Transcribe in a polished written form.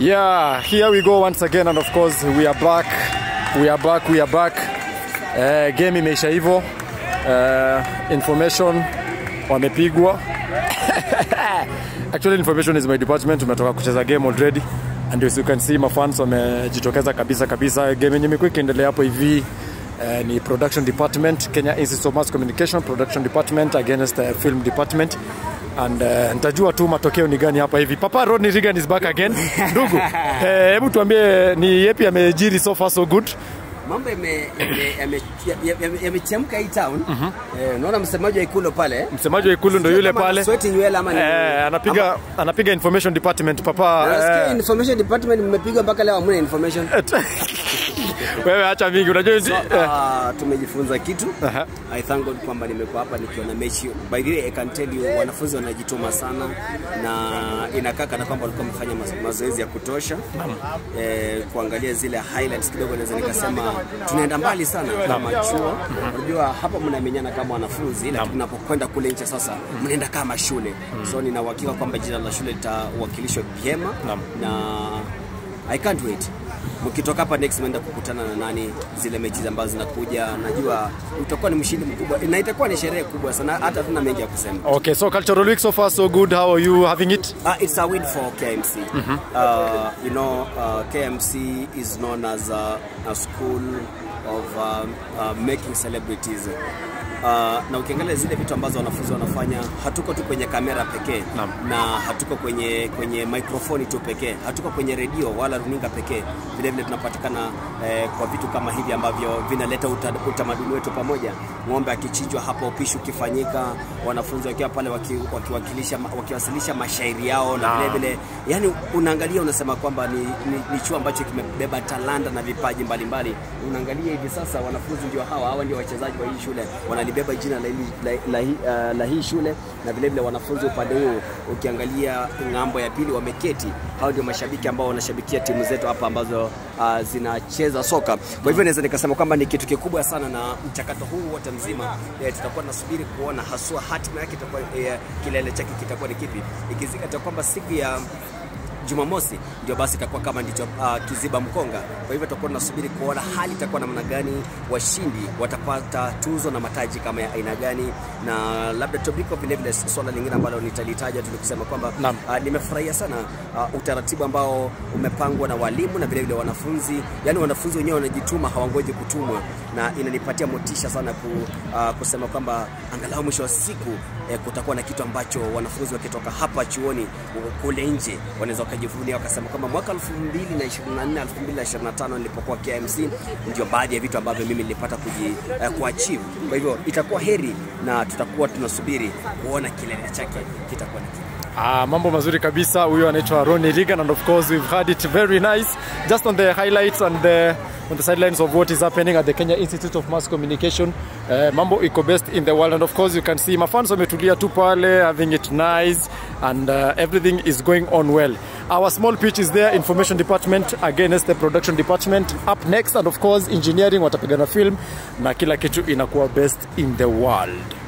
Yeah, here we go once again, and of course we are back. Game imeisha hivyo. Information wamepigwa. Actually information is my department. Tumetoka kucheza game already, and as you can see my fans wamejitokeza kabisa. Game yenyewe imekuwa ikiendelea hapo hivi. Ni production department, Kenya Institute of Mass Communication production department against film department. And nitajua tu matokeo ni gani hapa hivi. Papa Ronnie Reagan is back again. Ndugu, hebu tuambie ni yapi yamejiri so far so good? Mambo yamechemka hii town. Unaona msemaji wa Ikulu pale? Msemaji wa Ikulu ndio yule pale. Sweating nywele ama ni anapiga information department papa. Information department mmepiga mpaka leo hamna information. Wewe acha mingi unajua tumejifunza kitu. I thank God kwamba nimekuwa hapa nikiona mechi. By the way I can tell you wanafunzi wanajituma sana na inakaa kana kwamba walikuwa wamefanya mazoezi ya kutosha. Kuangalia zile highlights kidogo naweza nikasema tunaenda mbali sana kama chuo. Unajua hapa mnamenyana kama wanafunzi lakini tunapokwenda kule nje sasa mnaenda kama shule. So nina uhakika kwamba jina la shule litawakilishwa vyema na I can't wait. Mkitoka hapa next mwenda kukutana na nani zile mechi ambazo zinakuja, najua utakuwa ni mshindi mkubwa na itakuwa ni sherehe kubwa sana, hata tuna mengi ya kusema. Okay, so cultural week so far so good. How are you having it? It's a win for KMC. You know, KMC is known as a school of making celebrities. Na ukiangalia zile vitu ambazo wanafunzi wanafanya, hatuko tu kwenye kamera pekee na hatuko kwenye microphone tu pekee, hatuko kwenye radio wala runinga pekee. Vile vile tunapatikana kwa vitu kama hivi ambavyo vinaleta utamaduni wetu pamoja. Ng'ombe akichinjwa hapo, upishi ukifanyika, wanafunzi wakiwa pale wakiwasilisha mashairi yao na vile vile, yani unaangalia unasema kwamba ni chuo ambacho kimebeba talanta na vipaji mbalimbali. Unaangalia hivi sasa wanafunzi ndio hawa ndio wachezaji wa hii shule, wanalibeba jina la hii shule, na vile vile wanafunzi upande huo ukiangalia ng'ambo ya pili wameketi, hao ndio mashabiki ambao wanashabikia timu zetu hapa ambazo zinacheza soka. Kwa hivyo naweza nikasema kwamba ni kitu kikubwa sana, na mchakato huu wote mzima tutakuwa tunasubiri kuona haswa hatima yake itakuwa kilele chake kitakuwa ni kipi, ikizingatia kwamba siku ya Jumamosi ndio basi itakuwa kama ndicho kiziba mkonga. Kwa hivyo tutakuwa tunasubiri kuona hali itakuwa namna gani, washindi watapata tuzo na mataji kama ya aina gani, na labda tobiko vile vile swala lingine ambalo nitalitaja tulikusema kwamba nimefurahia sana utaratibu ambao umepangwa na walimu na vile vile wanafunzi. Yani wanafunzi wenyewe wanajituma, hawangoje kutumwa, na inanipatia motisha sana kusema kwamba angalau mwisho wa siku kutakuwa na kitu ambacho wanafunzi wakitoka hapa chuoni kule nje wanaweza kujivunia wakasema kama mwaka 2024 2025 nilipokuwa KMC ndio baadhi ya vitu ambavyo mimi nilipata kuachieve. Kwa hivyo itakuwa heri na tutakuwa tunasubiri kuona kilele chake kitakuwa ni kipi. Mambo mazuri kabisa. Huyo anaitwa Ronnie Reagan, and of course we've had it very nice just on the highlights and on the sidelines of what is happening at the Kenya Institute of Mass Communication. Mambo iko best in the world, and of course you can see mafans wametulia tu pale having it nice, and everything is going on well. Our small pitch is there, information department against the production department up next, and of course engineering watapigana film na kila kitu inakuwa best in the world.